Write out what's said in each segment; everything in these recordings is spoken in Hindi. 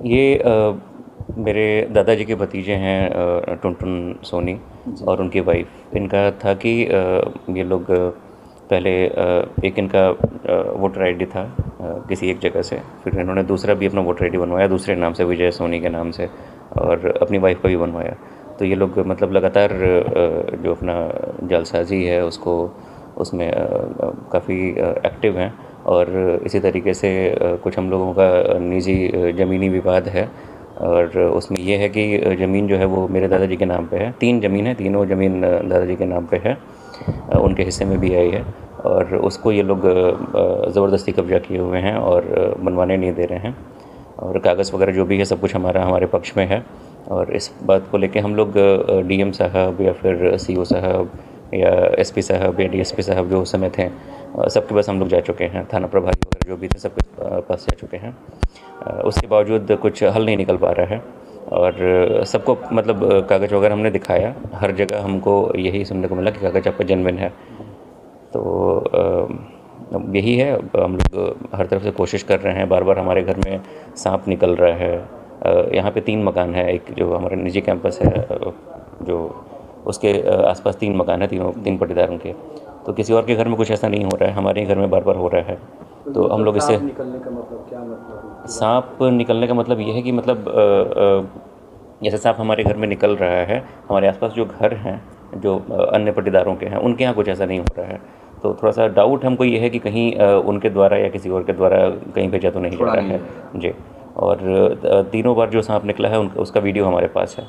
ये मेरे दादाजी के भतीजे हैं, टुनटुन सोनी जी। और उनकी वाइफ। इनका था कि ये लोग पहले एक इनका वोटर आईडी था किसी एक जगह से, फिर इन्होंने दूसरा भी अपना वोटर आईडी बनवाया दूसरे नाम से, विजय सोनी के नाम से, और अपनी वाइफ का भी बनवाया। तो ये लोग मतलब लगातार जो अपना जालसाजी है उसको उसमें काफ़ी एक्टिव हैं। और इसी तरीके से कुछ हम लोगों का निजी ज़मीनी विवाद है, और उसमें ये है कि ज़मीन जो है वो मेरे दादाजी के नाम पे है। 3 ज़मीन है, तीनों ज़मीन दादाजी के नाम पे है, उनके हिस्से में भी आई है। और उसको ये लोग ज़बरदस्ती कब्जा किए हुए हैं और बनवाने नहीं दे रहे हैं। और कागज़ वगैरह जो भी है सब कुछ हमारे पक्ष में है। और इस बात को लेके हम लोग डीएम साहब या फिर सीओ साहब या एसपी साहब या डीएसपी साहब जो उस समय थे, सबके पास हम लोग जा चुके हैं। थाना प्रभारी वगैरह जो भी थे सबके पास जा चुके हैं। उसके बावजूद कुछ हल नहीं निकल पा रहा है। और सबको मतलब कागज़ वगैरह हमने दिखाया, हर जगह हमको यही सुनने को मिला कि कागज़ आपका जेन्युइन है। तो अब यही है, अब हम लोग हर तरफ से कोशिश कर रहे हैं। बार बार हमारे घर में सांप निकल रहा है। यहाँ पे 3 मकान है, एक जो हमारा निजी कैंपस है जो उसके आसपास 3 मकान है, तीनों 3 पट्टीदारों के। तो किसी और के घर में कुछ ऐसा नहीं हो रहा है, हमारे ही घर में बार बार हो रहा है। तो हम लोग इसे सांप निकलने का मतलब क्या, मतलब पूरा? सांप निकलने का मतलब ये है कि मतलब जैसे सांप हमारे घर में निकल रहा है, हमारे आसपास जो घर हैं जो अन्य पट्टीदारों के हैं उनके यहाँ कुछ ऐसा नहीं हो रहा है। तो थोड़ा सा डाउट हमको ये है कि कहीं उनके द्वारा या किसी और के द्वारा कहीं भेजा तो नहीं जा थोड़ा रहा नहीं है। है। जी। और तीनों बार जो सांप निकला है उसका वीडियो हमारे पास है।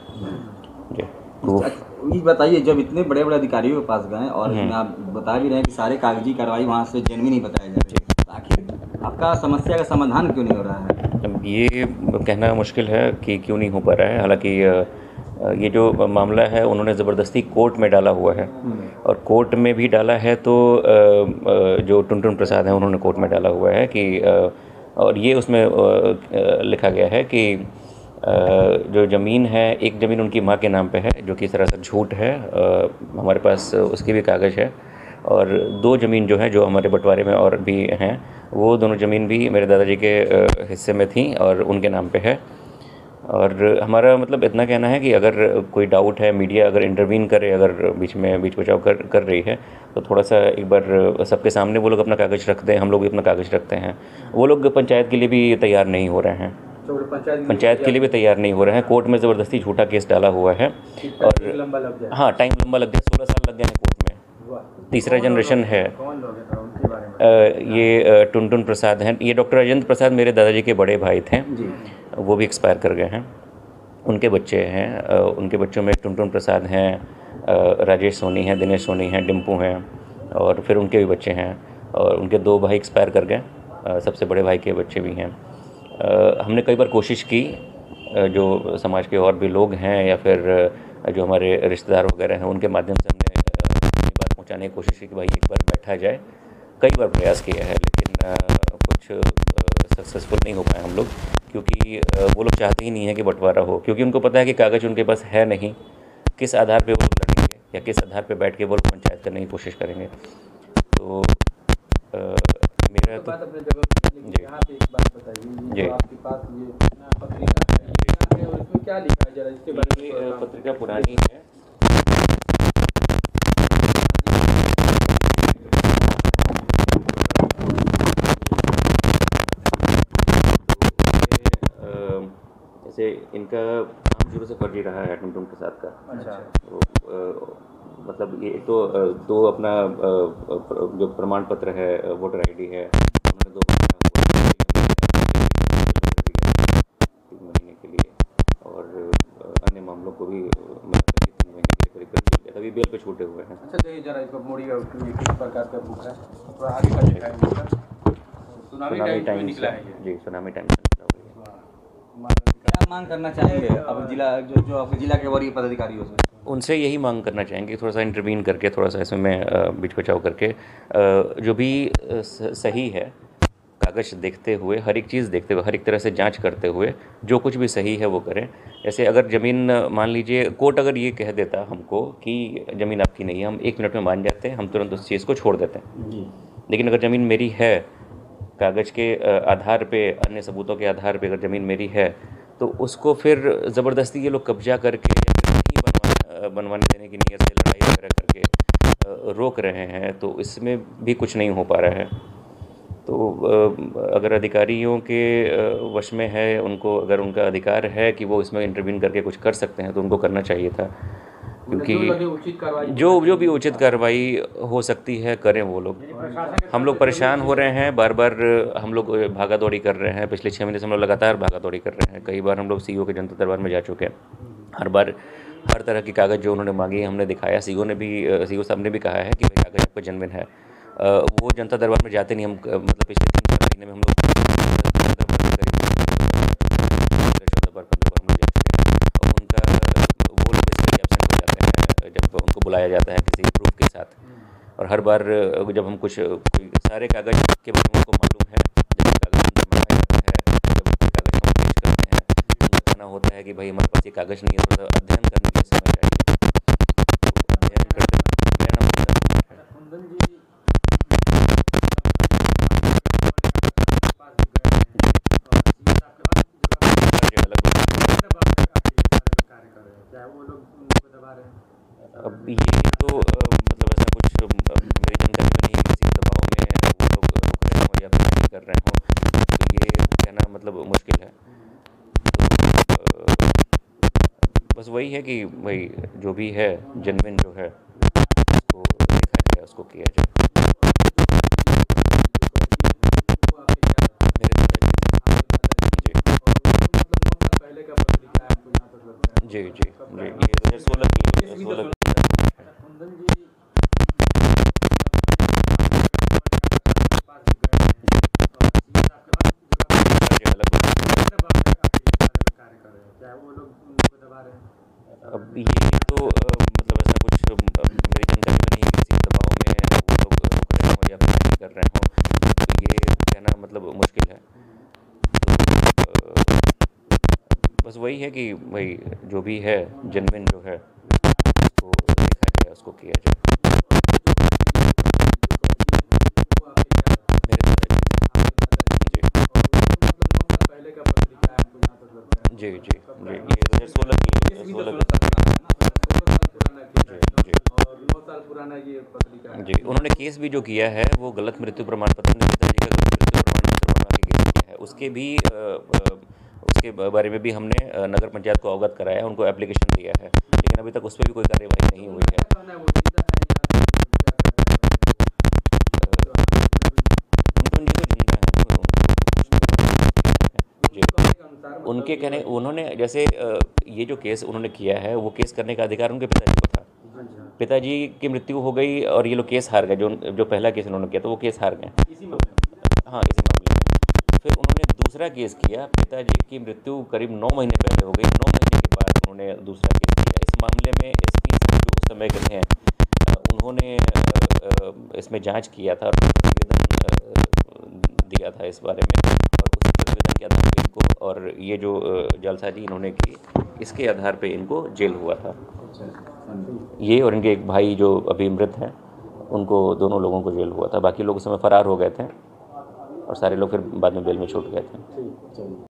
जी। प्रूफ। ये बताइए, जब इतने बड़े बड़े अधिकारियों के पास गए और इसमें हम्म। आप बता भी रहे हैं कि सारे कागजी कार्रवाई वहाँ से जेन्युइन ही बताया जा रही है, तो आखिर आपका समस्या का समाधान क्यों नहीं हो रहा है? अब ये कहना मुश्किल है कि क्यों नहीं हो पा रहा है। हालांकि ये जो मामला है उन्होंने ज़बरदस्ती कोर्ट में डाला हुआ है, और कोर्ट में भी डाला है तो जो टुनटुन प्रसाद हैं उन्होंने कोर्ट में डाला हुआ है कि और ये उसमें लिखा गया है कि जो ज़मीन है, एक ज़मीन उनकी माँ के नाम पे है जो कि सरासर झूठ है। हमारे पास उसकी भी कागज़ है। और 2 ज़मीन जो है जो हमारे बंटवारे में और भी हैं, वो दोनों ज़मीन भी मेरे दादाजी के हिस्से में थी और उनके नाम पे है। और हमारा मतलब इतना कहना है कि अगर कोई डाउट है, मीडिया अगर इंटरवीन करे, अगर बीच बचाव कर रही है, तो थोड़ा सा एक बार सबके सामने वो लोग अपना कागज़ रख दें, हम लोग भी अपना कागज़ रखते हैं। वो लोग पंचायत के लिए भी तैयार नहीं हो रहे हैं, तो पंचायत के लिए भी तैयार नहीं हो रहे हैं। कोर्ट में ज़बरदस्ती झूठा केस डाला हुआ है। और लंबा लग गया। हाँ, टाइम लंबा लग गया, 16 साल लग गए हैं कोर्ट में। तीसरा जनरेशन है। कौन लोग हैं उनके बारे में? ये टुनटुन प्रसाद हैं, ये डॉक्टर राजेंद्र प्रसाद मेरे दादाजी के बड़े भाई थे, जी। वो भी एक्सपायर कर गए हैं। उनके बच्चे हैं, उनके बच्चों में टुनटुन प्रसाद हैं, राजेश सोनी हैं, दिनेश सोनी हैं, डिम्पू हैं, और फिर उनके भी बच्चे हैं। और उनके 2 भाई एक्सपायर कर गए, सबसे बड़े भाई के बच्चे भी हैं। हमने कई बार कोशिश की, जो समाज के और भी लोग हैं या फिर जो हमारे रिश्तेदार वगैरह हैं उनके माध्यम से हमने अपनी बात पहुंचाने की कोशिश की कि भाई एक बार बैठा जाए। कई बार प्रयास किया है लेकिन कुछ सक्सेसफुल नहीं हो पाए हम लोग, क्योंकि वो लोग चाहते ही नहीं है कि बंटवारा हो, क्योंकि उनको पता है कि कागज़ उनके पास है नहीं। किस आधार पे वो लोग लड़ेंगे या किस आधार पे बैठ के वो लोग पंचायत करने की कोशिश करेंगे। तो मेरा तो बात अपने जगह पे है, लेकिन जी यहाँ पे एक बात बताइए, जी ये जो आपके पास ये पत्रिका है, ये क्या है और इसमें क्या लिखा है, जरा इसके बारे में ये थोड़ा पत्रिका पुरानी है। जैसे इनका नाम शुरू से फर्जी रहा है, टुनटुन प्रसाद का। अच्छा। तो मतलब ये एक तो दो अपना जो प्रमाण पत्र है, वोटर आईडी है, उन्होंने 2 बनाया हुआ है 3 महीने के लिए। और अन्य मामलों को भी मतलब 3 महीने के लिए करीब करीब अभी बेल पे छूटे हुए हैं। अच्छा, देखिए जरा इसको मोड़िएगा, ये किस प्रकार का बुक है, थोड़ा आगे का दिखाएंगे सर। सुनामी टाइम्स में निकला है ये। जी, सुनामी टाइम्स में निकला हुआ है। क्या मांग करना चाहेंगे अब जिला जो आपके जिला के वरीय पदाधिकारियों से? उनसे यही मांग करना चाहेंगे थोड़ा सा इंटरवीन करके, थोड़ा सा इसमें बीच बचाव करके, जो भी सही है, कागज़ देखते हुए, हर एक चीज़ देखते हुए, हर एक तरह से जांच करते हुए जो कुछ भी सही है वो करें। जैसे अगर ज़मीन मान लीजिए कोर्ट अगर ये कह देता हमको कि ज़मीन आपकी नहीं है, हम 1 मिनट में मान जाते हैं, हम तुरंत उस चीज़ को छोड़ देते हैं। जी। लेकिन अगर ज़मीन मेरी है, कागज़ के आधार पे, अन्य सबूतों के आधार पे अगर ज़मीन मेरी है, तो उसको फिर ज़बरदस्ती ये लोग कब्जा करके या फिर नहीं बनवाने देने की नीयत से लड़ाई वगैरह करके रोक रहे हैं, तो इसमें भी कुछ नहीं हो पा रहा है। तो अगर अधिकारियों के वश में है, उनको अगर उनका अधिकार है कि वो इसमें इंटरवीन करके कुछ कर सकते हैं, तो उनको करना चाहिए था, क्योंकि उचित कार्रवाई जो भी उचित कार्रवाई हो सकती है करें वो लोग। हम लोग परेशान हो रहे हैं, बार बार हम लोग भागा दौड़ी कर रहे हैं, पिछले 6 महीने से हम लोग लगातार भागा दौड़ी कर रहे हैं। कई बार हम लोग सीईओ के जनता दरबार में जा चुके हैं। हर बार हर तरह की कागज़ जो उन्होंने मांगी हमने दिखाया। सीईओ साहब ने भी कहा है कि भाई कागज़ आपका जेन्युइन है। वो जनता दरबार में जाते नहीं। हम मतलब पिछले 3-4 महीने में हम लोग जनता दरबार में करीब 14 बार 15 बार हम लोग जा चुके हैं, और उनका वो लोग बेसिकली एब्सेंट हो जाते हैं जब उनको बुलाया जाता है किसी प्रूफ के साथ। और हर बार जब हम कोई सारे कागज़ के बारे में उनको मालूम है, जब ये कागज़ उनको मंगाया जाता है, जब कोई कागज़ हम पेश करते हैं, उनका कहना होता है कि भाई हमारे पास ये कागज़ नहीं है, थोड़ा सा अध्ययन करने के लिए समय चाहिए। तो अध्ययन करते मेरा नाम कुंदन कुमार है। कुंदन जी अब ये तो मतलब ऐसा कुछ मेरी जानकारी में नहीं है किसी के दबाव में वो लोग रुक रहे हों या फिर नहीं कर रहे हों, तो ये कहना मतलब मुश्किल है। तो बस वही है कि भाई जो भी है जेन्युइन जो है उसको देखा जाए, उसको किया जाए। मेरे दादाजी जी जी जी, ये 2016 की अब ये तो मतलब ऐसा कुछ मेरी जानकारी में नहीं है किसी के दबाव में वो लोग रुक रहे हों या फिर नहीं कर रहे हों, तो ये कहना मतलब मुश्किल है। तो बस वही है कि भाई जो भी है जेन्युइन जो है उसको देखा जाए, उसको किया जाए। मेरे दादाजी जी जी जी, ये 2016 की जी जी, उन्होंने केस भी जो किया है वो गलत मृत्यु प्रमाण पत्र, अपने पिताजी का गलत मृत्यु प्रमाण पत्र बनवा के केस किया है। उसके बारे में भी हमने नगर पंचायत को अवगत कराया है, उनको एप्लीकेशन दिया है, लेकिन अभी तक उस पर भी कोई कार्यवाही नहीं हुई है। कुंदन जी तो जिंदा है। उनके कहने उन्होंने जैसे ये जो केस उन्होंने किया है वो केस करने का अधिकार उनके पिताजी को था। पिताजी की मृत्यु हो गई और ये लोग केस हार गए। जो पहला केस उन्होंने किया था वो केस हार गए। हाँ, इसी मामले में फिर उन्होंने दूसरा केस किया। पिताजी की मृत्यु करीब 9 महीने पहले हो गई। 9 महीने के बाद उन्होंने दूसरा केस किया। इस मामले में एसपी जो उस समय के थे उन्होंने इसमें जांच किया था और प्रतिवेदन दिया था इस बारे में, और उसी प्रतिवेदन के आधार पे इनको, और ये जो जालसाजी इन्होंने की इसके आधार पे इनको जेल हुआ था। ये और इनके एक भाई जो अभी मृत हैं उनको, दोनों लोगों को जेल हुआ था। बाकी लोग उस समय फरार हो गए थे और सारे लोग फिर बाद में बेल में छूट गए थे।